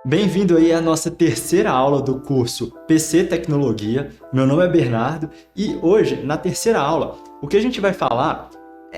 Bem-vindo aí à nossa terceira aula do curso PC Tecnologia. Meu nome é Bernardo e hoje, na terceira aula, o que a gente vai falar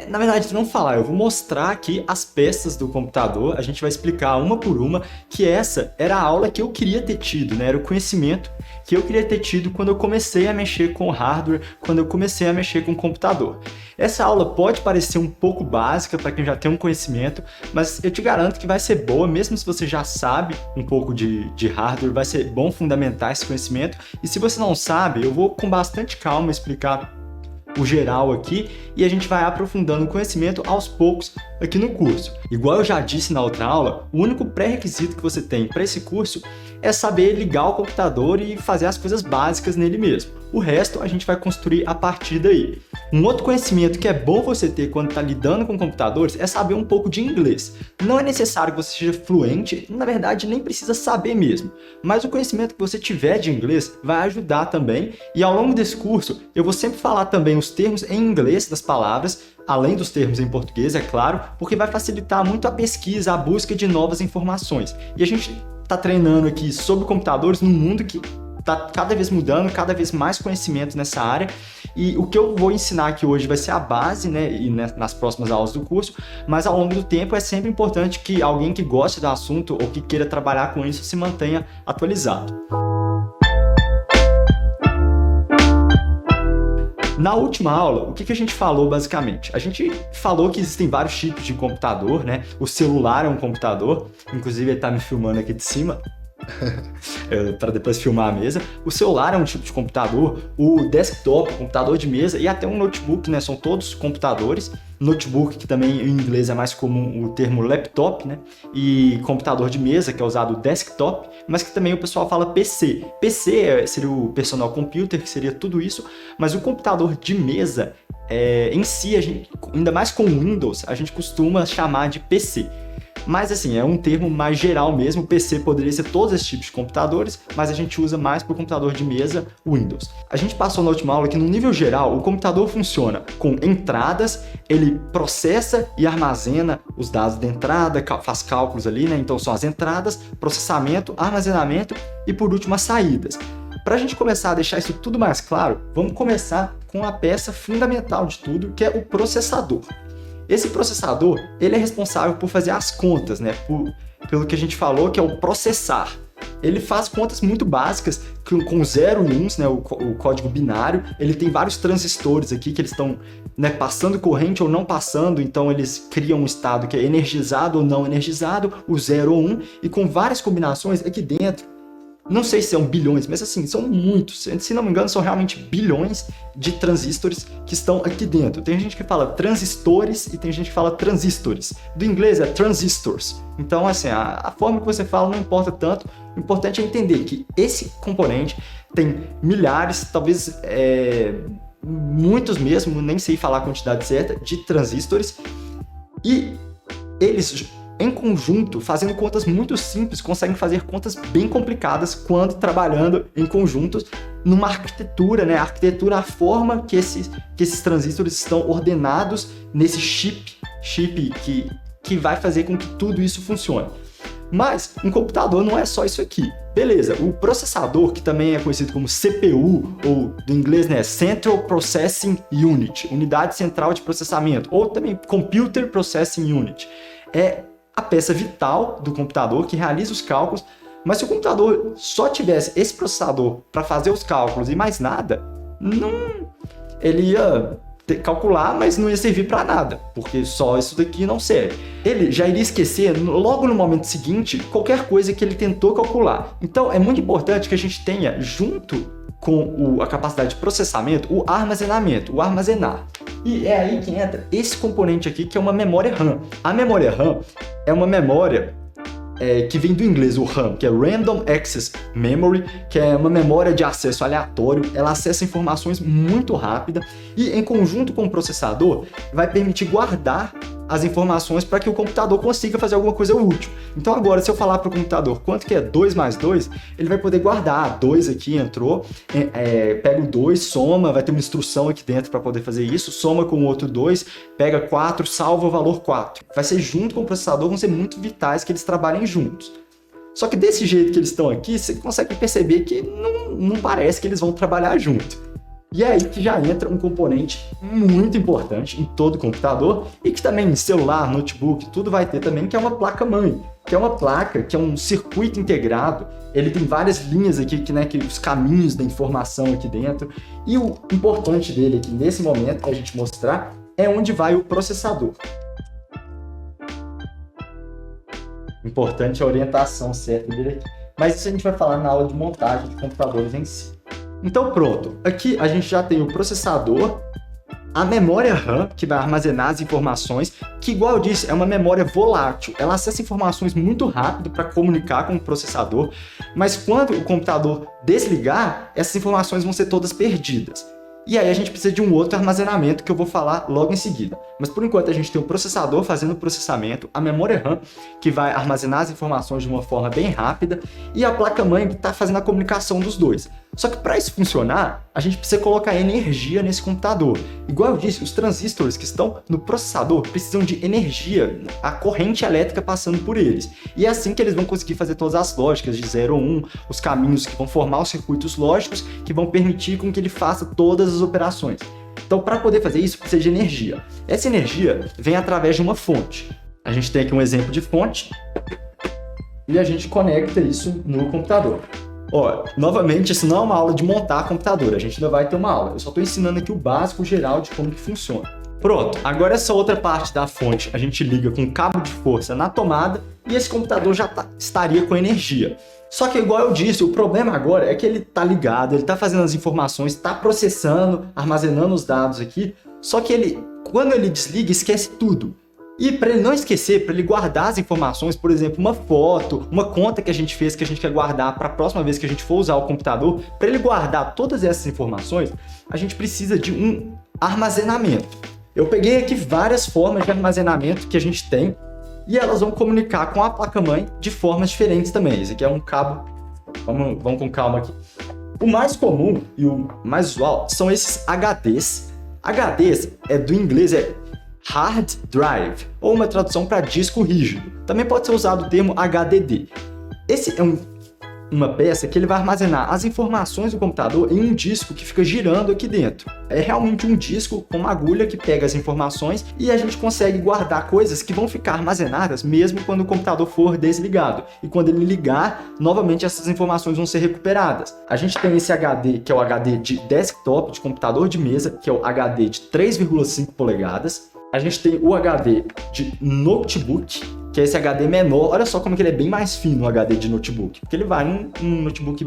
na verdade, não falar, eu vou mostrar aqui as peças do computador, a gente vai explicar uma por uma, que essa era a aula que eu queria ter tido, né? Era o conhecimento que eu queria ter tido quando eu comecei a mexer com hardware, quando eu comecei a mexer com computador. Essa aula pode parecer um pouco básica para quem já tem um conhecimento, mas eu te garanto que vai ser boa, mesmo se você já sabe um pouco de hardware, vai ser bom fundamentar esse conhecimento. E se você não sabe, eu vou com bastante calma explicar o geral aqui e a gente vai aprofundando o conhecimento aos poucos aqui no curso. Igual eu já disse na outra aula, o único pré-requisito que você tem para esse curso é saber ligar o computador e fazer as coisas básicas nele mesmo. O resto a gente vai construir a partir daí. Um outro conhecimento que é bom você ter quando está lidando com computadores é saber um pouco de inglês. Não é necessário que você seja fluente, na verdade nem precisa saber mesmo, mas o conhecimento que você tiver de inglês vai ajudar também, e ao longo desse curso eu vou sempre falar também os termos em inglês das palavras, além dos termos em português, é claro, porque vai facilitar muito a pesquisa, a busca de novas informações. E a gente está treinando aqui sobre computadores num mundo que está cada vez mudando, cada vez mais conhecimento nessa área, e o que eu vou ensinar aqui hoje vai ser a base, né, e nas próximas aulas do curso, mas ao longo do tempo é sempre importante que alguém que goste do assunto ou que queira trabalhar com isso se mantenha atualizado. Na última aula, o que a gente falou basicamente? A gente falou que existem vários tipos de computador, né? O celular é um computador, inclusive ele está me filmando aqui de cima, para depois filmar a mesa. O celular é um tipo de computador, o desktop, computador de mesa e até um notebook, né? São todos computadores. Notebook, que também em inglês é mais comum o termo laptop, né? E computador de mesa, que é usado desktop, mas que também o pessoal fala PC. PC seria o personal computer, que seria tudo isso, mas o computador de mesa, em si, ainda mais com Windows, a gente costuma chamar de PC. Mas assim, é um termo mais geral mesmo, PC poderia ser todos esses tipos de computadores, mas a gente usa mais para o computador de mesa Windows. A gente passou na última aula que no nível geral o computador funciona com entradas, ele processa e armazena os dados da entrada, faz cálculos ali, né? Então são as entradas, processamento, armazenamento e por último as saídas. Para a gente começar a deixar isso tudo mais claro, vamos começar com a peça fundamental de tudo, que é o processador. Esse processador, ele é responsável por fazer as contas, né? Pelo que a gente falou, que é o processar. Ele faz contas muito básicas, com 0 e 1, né? O código binário. Ele tem vários transistores aqui que eles estão, né, passando corrente ou não passando, então eles criam um estado que é energizado ou não energizado, o 0 ou 1, e com várias combinações aqui dentro. Não sei se são bilhões, mas assim, são muitos. Se não me engano, são realmente bilhões de transistores que estão aqui dentro. Tem gente que fala transistores e tem gente que fala transistores. Do inglês é transistors. Então, assim, a forma que você fala não importa tanto. O importante é entender que esse componente tem milhares, talvez muitos mesmo, nem sei falar a quantidade certa, de transistores. E eles, em conjunto, fazendo contas muito simples, conseguem fazer contas bem complicadas quando trabalhando em conjuntos numa arquitetura, né? A arquitetura, a forma que esses transistores estão ordenados nesse chip que vai fazer com que tudo isso funcione. Mas um computador não é só isso aqui. Beleza, o processador, que também é conhecido como CPU, ou do inglês, né, Central Processing Unit, unidade central de processamento, ou também Computer Processing Unit, é a peça vital do computador que realiza os cálculos. Mas se o computador só tivesse esse processador para fazer os cálculos e mais nada, ele ia calcular, mas não ia servir para nada, porque só isso daqui não serve. Ele já iria esquecer, logo no momento seguinte, qualquer coisa que ele tentou calcular. Então é muito importante que a gente tenha, junto com a capacidade de processamento, o armazenamento, o armazenar. E é aí que entra esse componente aqui, que é uma memória RAM. A memória RAM é uma memória que vem do inglês, o RAM, que é Random Access Memory, que é uma memória de acesso aleatório. Ela acessa informações muito rápida e, em conjunto com o processador, vai permitir guardar as informações para que o computador consiga fazer alguma coisa útil. Então agora, se eu falar para o computador quanto que é 2 mais 2, ele vai poder guardar. 2 aqui entrou, pega o 2, soma, vai ter uma instrução aqui dentro para poder fazer isso, soma com o outro 2, pega 4, salva o valor 4. Vai ser junto com o processador, vão ser muito vitais que eles trabalhem juntos. Só que desse jeito que eles estão aqui, você consegue perceber que não parece que eles vão trabalhar junto. E é aí que já entra um componente muito importante em todo computador e que também em celular, notebook, tudo vai ter também, que é uma placa-mãe, que é uma placa, que é um circuito integrado. Ele tem várias linhas aqui, que os caminhos da informação aqui dentro. E o importante dele aqui, nesse momento, que a gente mostrar, é onde vai o processador. Importante a orientação certa dele aqui. Mas isso a gente vai falar na aula de montagem de computadores em si. Então pronto, aqui a gente já tem o processador, a memória RAM, que vai armazenar as informações, que igual eu disse, é uma memória volátil. Ela acessa informações muito rápido para comunicar com o processador, mas quando o computador desligar, essas informações vão ser todas perdidas. E aí a gente precisa de um outro armazenamento que eu vou falar logo em seguida. Mas por enquanto a gente tem o processador fazendo o processamento, a memória RAM, que vai armazenar as informações de uma forma bem rápida, e a placa-mãe que está fazendo a comunicação dos dois. Só que para isso funcionar, a gente precisa colocar energia nesse computador. Igual eu disse, os transistores que estão no processador precisam de energia, a corrente elétrica passando por eles. E é assim que eles vão conseguir fazer todas as lógicas de 0 ou 1, os caminhos que vão formar os circuitos lógicos que vão permitir com que ele faça todas as operações. Então, para poder fazer isso, precisa de energia. Essa energia vem através de uma fonte. A gente tem aqui um exemplo de fonte e a gente conecta isso no computador. Ó, novamente, isso não é uma aula de montar computador, a gente ainda vai ter uma aula. Eu só estou ensinando aqui o básico geral de como que funciona. Pronto, agora essa outra parte da fonte a gente liga com cabo de força na tomada e esse computador já estaria com energia. Só que igual eu disse, o problema agora é que ele está ligado, ele está fazendo as informações, está processando, armazenando os dados aqui, só que quando ele desliga, esquece tudo. E para ele não esquecer, para ele guardar as informações, por exemplo, uma foto, uma conta que a gente fez que a gente quer guardar para a próxima vez que a gente for usar o computador, para ele guardar todas essas informações, a gente precisa de um armazenamento. Eu peguei aqui várias formas de armazenamento que a gente tem e elas vão comunicar com a placa-mãe de formas diferentes também. Esse aqui é um cabo, vamos com calma aqui. O mais comum e o mais usual são esses HDs. HDs do inglês é Hard Drive, ou uma tradução para disco rígido. Também pode ser usado o termo HDD. Esse é uma peça que ele vai armazenar as informações do computador em um disco que fica girando aqui dentro. É realmente um disco com uma agulha que pega as informações e a gente consegue guardar coisas que vão ficar armazenadas mesmo quando o computador for desligado. E quando ele ligar, novamente essas informações vão ser recuperadas. A gente tem esse HD, que é o HD de desktop, de computador de mesa, que é o HD de 3,5 polegadas. A gente tem o HD de notebook, que é esse HD menor. Olha só como que ele é bem mais fino, o HD de notebook, porque ele vai num notebook,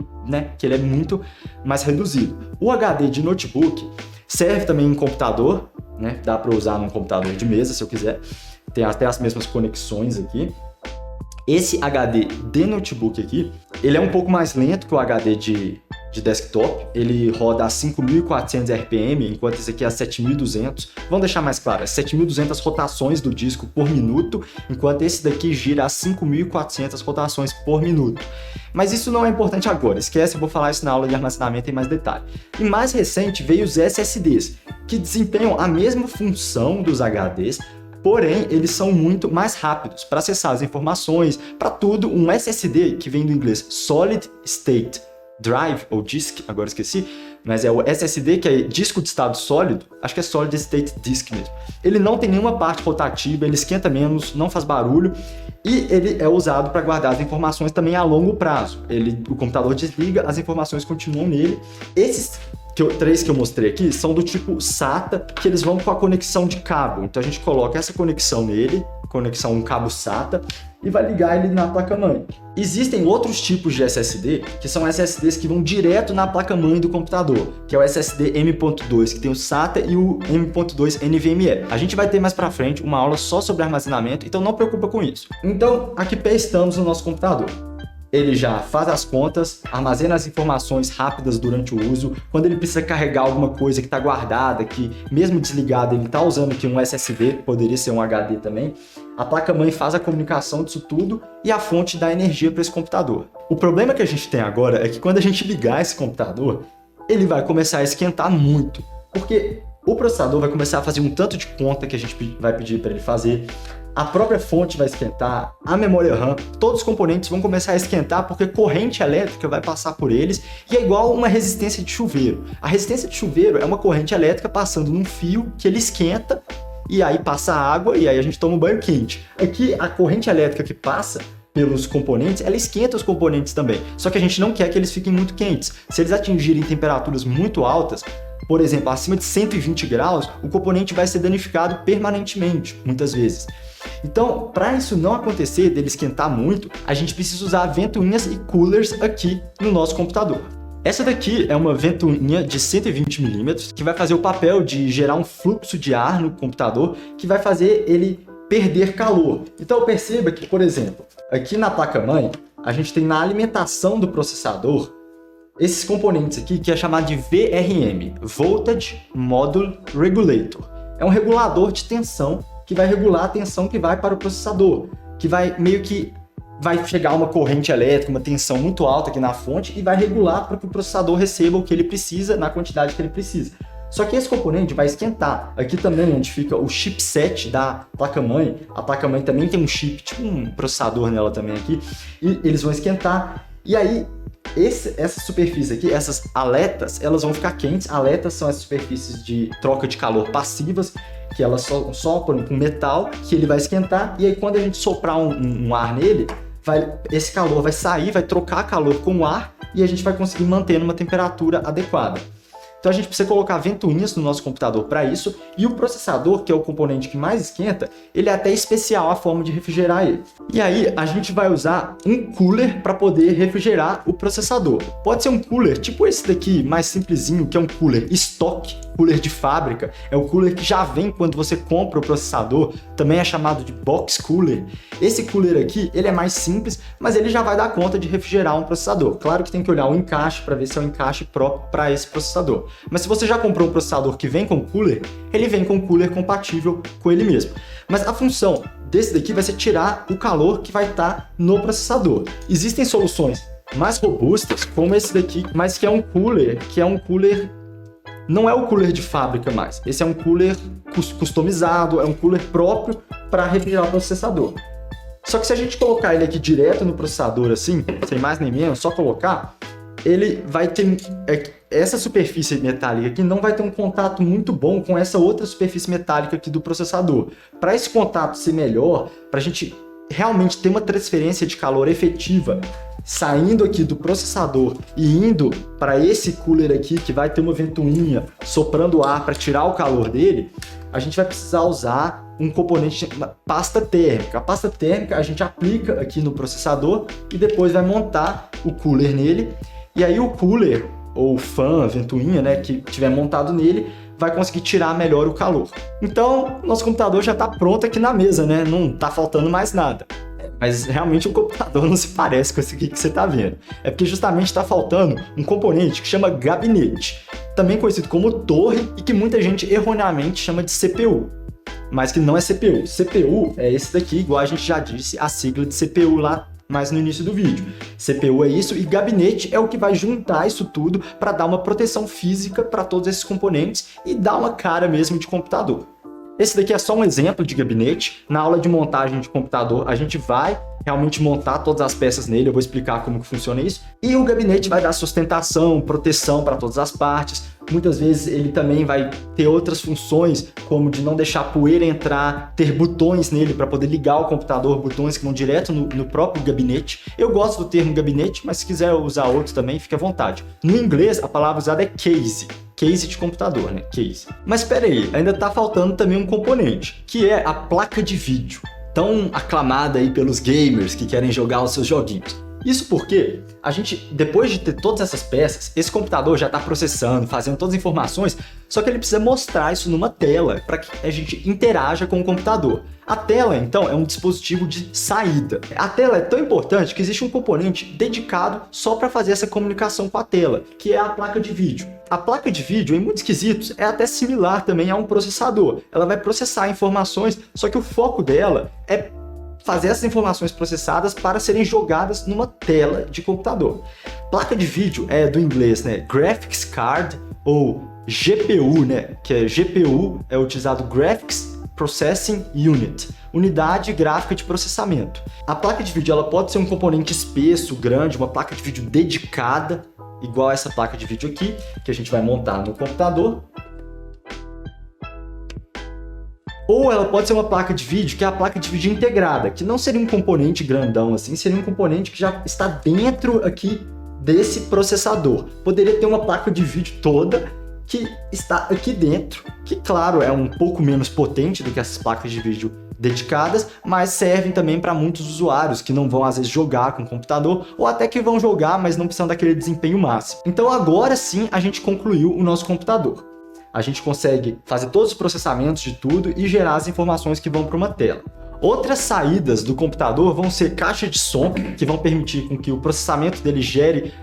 que ele é muito mais reduzido. O HD de notebook serve também em computador, dá para usar num computador de mesa se eu quiser, tem até as mesmas conexões aqui. Esse HD de notebook aqui, ele é um pouco mais lento que o HD de desktop, ele roda a 5.400 RPM, enquanto esse aqui é a 7.200. Vamos deixar mais claro, é 7.200 rotações do disco por minuto, enquanto esse daqui gira a 5.400 rotações por minuto. Mas isso não é importante agora, esquece, eu vou falar isso na aula de armazenamento em mais detalhe. E mais recente veio os SSDs, que desempenham a mesma função dos HDs, porém, eles são muito mais rápidos para acessar as informações, para tudo. Um SSD, que vem do inglês Solid State Drive, ou Disk, agora esqueci, mas é o SSD, que é disco de estado sólido, acho que é Solid State Disk mesmo. Ele não tem nenhuma parte rotativa, ele esquenta menos, não faz barulho, e ele é usado para guardar as informações também a longo prazo. O computador desliga, as informações continuam nele. Esses três que eu mostrei aqui são do tipo SATA, que eles vão com a conexão de cabo. Então a gente coloca essa conexão nele, um cabo SATA, e vai ligar ele na placa-mãe. Existem outros tipos de SSD, que são SSDs que vão direto na placa-mãe do computador, que é o SSD M.2, que tem o SATA, e o M.2 NVMe. A gente vai ter mais pra frente uma aula só sobre armazenamento, então não preocupa com isso. Então, aqui estamos no nosso computador. Ele já faz as contas, armazena as informações rápidas durante o uso. Quando ele precisa carregar alguma coisa que está guardada, que mesmo desligado ele está usando aqui um SSD, poderia ser um HD também, a placa-mãe faz a comunicação disso tudo e a fonte dá energia para esse computador. O problema que a gente tem agora é que quando a gente ligar esse computador, ele vai começar a esquentar muito, porque o processador vai começar a fazer um tanto de conta que a gente vai pedir para ele fazer. a própria fonte vai esquentar, a memória RAM, todos os componentes vão começar a esquentar porque corrente elétrica vai passar por eles e é igual uma resistência de chuveiro. A resistência de chuveiro é uma corrente elétrica passando num fio que ele esquenta e aí passa água e aí a gente toma um banho quente. Aqui a corrente elétrica que passa pelos componentes, ela esquenta os componentes também. Só que a gente não quer que eles fiquem muito quentes. Se eles atingirem temperaturas muito altas, por exemplo, acima de 120 graus, o componente vai ser danificado permanentemente, muitas vezes. Então, para isso não acontecer, dele esquentar muito, a gente precisa usar ventoinhas e coolers aqui no nosso computador. Essa daqui é uma ventoinha de 120 mm que vai fazer o papel de gerar um fluxo de ar no computador que vai fazer ele perder calor. Então perceba que, por exemplo, aqui na placa-mãe, a gente tem na alimentação do processador esses componentes aqui que é chamado de VRM, Voltage Module Regulator. É um regulador de tensão que vai regular a tensão que vai para o processador, que vai meio que vai chegar uma corrente elétrica, uma tensão muito alta aqui na fonte e vai regular para que o processador receba o que ele precisa na quantidade que ele precisa. Só que esse componente vai esquentar. Aqui também onde fica o chipset da placa-mãe, a placa-mãe também tem um chip, tipo um processador nela também aqui, e eles vão esquentar. E aí, essa superfície aqui, essas aletas, elas vão ficar quentes. Aletas são as superfícies de troca de calor passivas, que elas sopram com metal, que ele vai esquentar, e aí quando a gente soprar um ar nele, esse calor vai sair, vai trocar calor com o ar, e a gente vai conseguir manter numa temperatura adequada. Então a gente precisa colocar ventoinhas no nosso computador para isso, e o processador, que é o componente que mais esquenta, ele é até especial a forma de refrigerar ele. E aí a gente vai usar um cooler para poder refrigerar o processador. Pode ser um cooler tipo esse daqui, mais simplesinho, que é um cooler estoque, cooler de fábrica. É o cooler que já vem quando você compra o processador, também é chamado de box cooler. Esse cooler aqui, ele é mais simples, mas ele já vai dar conta de refrigerar um processador. Claro que tem que olhar o encaixe para ver se é o encaixe próprio para esse processador. Mas se você já comprou um processador que vem com cooler, ele vem com cooler compatível com ele mesmo. Mas a função desse daqui vai ser tirar o calor que vai estar no processador. Existem soluções mais robustas, como esse daqui, mas que é um cooler, não é o cooler de fábrica mais. Esse é um cooler customizado, é um cooler próprio para refrigerar o processador. Só que se a gente colocar ele aqui direto no processador assim, sem mais nem menos, só colocar, ele vai ter essa superfície metálica aqui não vai ter um contato muito bom com essa outra superfície metálica aqui do processador. Para esse contato ser melhor, para a gente realmente ter uma transferência de calor efetiva, saindo aqui do processador e indo para esse cooler aqui, que vai ter uma ventoinha soprando ar para tirar o calor dele, a gente vai precisar usar um componente, uma pasta térmica. A pasta térmica a gente aplica aqui no processador e depois vai montar o cooler nele. E aí o cooler, ou fan, ventoinha, né, que tiver montado nele, vai conseguir tirar melhor o calor. Então, nosso computador já está pronto aqui na mesa, né? Não está faltando mais nada. Mas realmente o computador não se parece com esse aqui que você está vendo. É porque justamente está faltando um componente que chama gabinete, também conhecido como torre e que muita gente erroneamente chama de CPU. Mas que não é CPU. CPU é esse daqui, igual a gente já disse, a sigla de CPU lá mais no início do vídeo. CPU é isso e gabinete é o que vai juntar isso tudo para dar uma proteção física para todos esses componentes e dar uma cara mesmo de computador. Esse daqui é só um exemplo de gabinete. Na aula de montagem de computador, a gente vai realmente montar todas as peças nele, eu vou explicar como que funciona isso. E o gabinete vai dar sustentação, proteção para todas as partes. Muitas vezes ele também vai ter outras funções, como de não deixar poeira entrar, ter botões nele para poder ligar o computador, botões que vão direto no próprio gabinete. Eu gosto do termo gabinete, mas se quiser usar outro também, fique à vontade. No inglês, a palavra usada é case. Case de computador, né? Case. Mas espera aí, ainda tá faltando também um componente, que é a placa de vídeo, tão aclamada aí pelos gamers que querem jogar os seus joguinhos. Isso porque a gente, depois de ter todas essas peças, esse computador já está processando, fazendo todas as informações, só que ele precisa mostrar isso numa tela para que a gente interaja com o computador. A tela, então, é um dispositivo de saída. A tela é tão importante que existe um componente dedicado só para fazer essa comunicação com a tela, que é a placa de vídeo. A placa de vídeo, em muitos quesitos, é até similar também a um processador. Ela vai processar informações, só que o foco dela é fazer essas informações processadas para serem jogadas numa tela de computador. Placa de vídeo é do inglês, né? Graphics Card ou GPU, né? Que é GPU, é utilizado Graphics Processing Unit, unidade gráfica de processamento. A placa de vídeo ela pode ser um componente espesso, grande, uma placa de vídeo dedicada, igual essa placa de vídeo aqui, que a gente vai montar no computador. Ou ela pode ser uma placa de vídeo que é a placa de vídeo integrada, que não seria um componente grandão assim, seria um componente que já está dentro aqui desse processador. Poderia ter uma placa de vídeo toda que está aqui dentro, que claro é um pouco menos potente do que essas placas de vídeo dedicadas, mas servem também para muitos usuários que não vão às vezes jogar com o computador, ou até que vão jogar, mas não precisam daquele desempenho máximo. Então agora sim a gente concluiu o nosso computador. A gente consegue fazer todos os processamentos de tudo e gerar as informações que vão para uma tela. Outras saídas do computador vão ser caixa de som, que vão permitir com que o processamento dele gere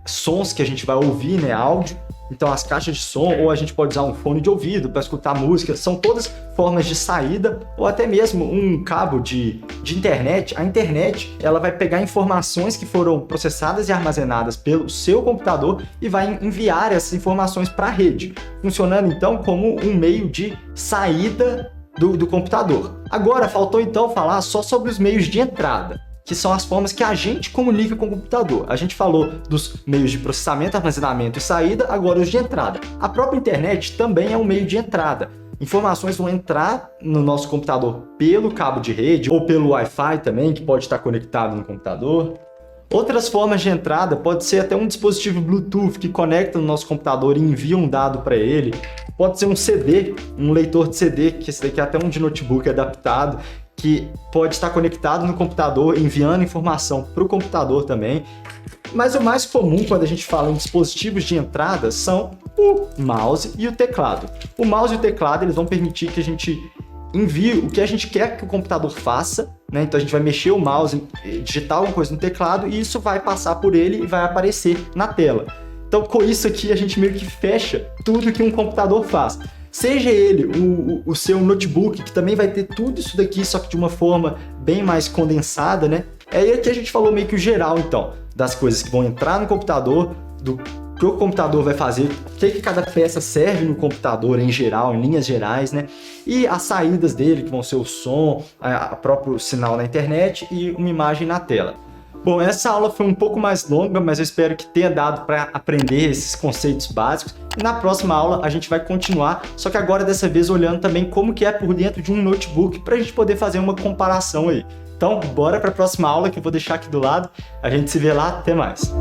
sons que a gente vai ouvir, né, áudio. Então as caixas de som, ou a gente pode usar um fone de ouvido para escutar música, são todas formas de saída, ou até mesmo um cabo de internet. A internet ela vai pegar informações que foram processadas e armazenadas pelo seu computador e vai enviar essas informações para a rede, funcionando então como um meio de saída do computador. Agora faltou então falar só sobre os meios de entrada, que são as formas que a gente comunica com o computador. A gente falou dos meios de processamento, armazenamento e saída, agora os de entrada. A própria internet também é um meio de entrada. Informações vão entrar no nosso computador pelo cabo de rede ou pelo Wi-Fi também, que pode estar conectado no computador. Outras formas de entrada pode ser até um dispositivo Bluetooth que conecta no nosso computador e envia um dado para ele. Pode ser um CD, um leitor de CD, que esse daqui é até um de notebook adaptado, que pode estar conectado no computador, enviando informação para o computador também. Mas o mais comum quando a gente fala em dispositivos de entrada são o mouse e o teclado. O mouse e o teclado eles vão permitir que a gente envie o que a gente quer que o computador faça, né? Então a gente vai mexer o mouse, digitar alguma coisa no teclado e isso vai passar por ele e vai aparecer na tela. Então com isso aqui a gente meio que fecha tudo que um computador faz. Seja ele o seu notebook, que também vai ter tudo isso daqui, só que de uma forma bem mais condensada, né? É aí que a gente falou meio que o geral, então, das coisas que vão entrar no computador, do que o computador vai fazer, o que cada peça serve no computador em geral, em linhas gerais, né? E as saídas dele, que vão ser o som, o próprio sinal na internet e uma imagem na tela. Bom, essa aula foi um pouco mais longa, mas eu espero que tenha dado para aprender esses conceitos básicos. E na próxima aula a gente vai continuar, só que agora dessa vez olhando também como que é por dentro de um notebook, para a gente poder fazer uma comparação aí. Então, bora para a próxima aula que eu vou deixar aqui do lado. A gente se vê lá, até mais!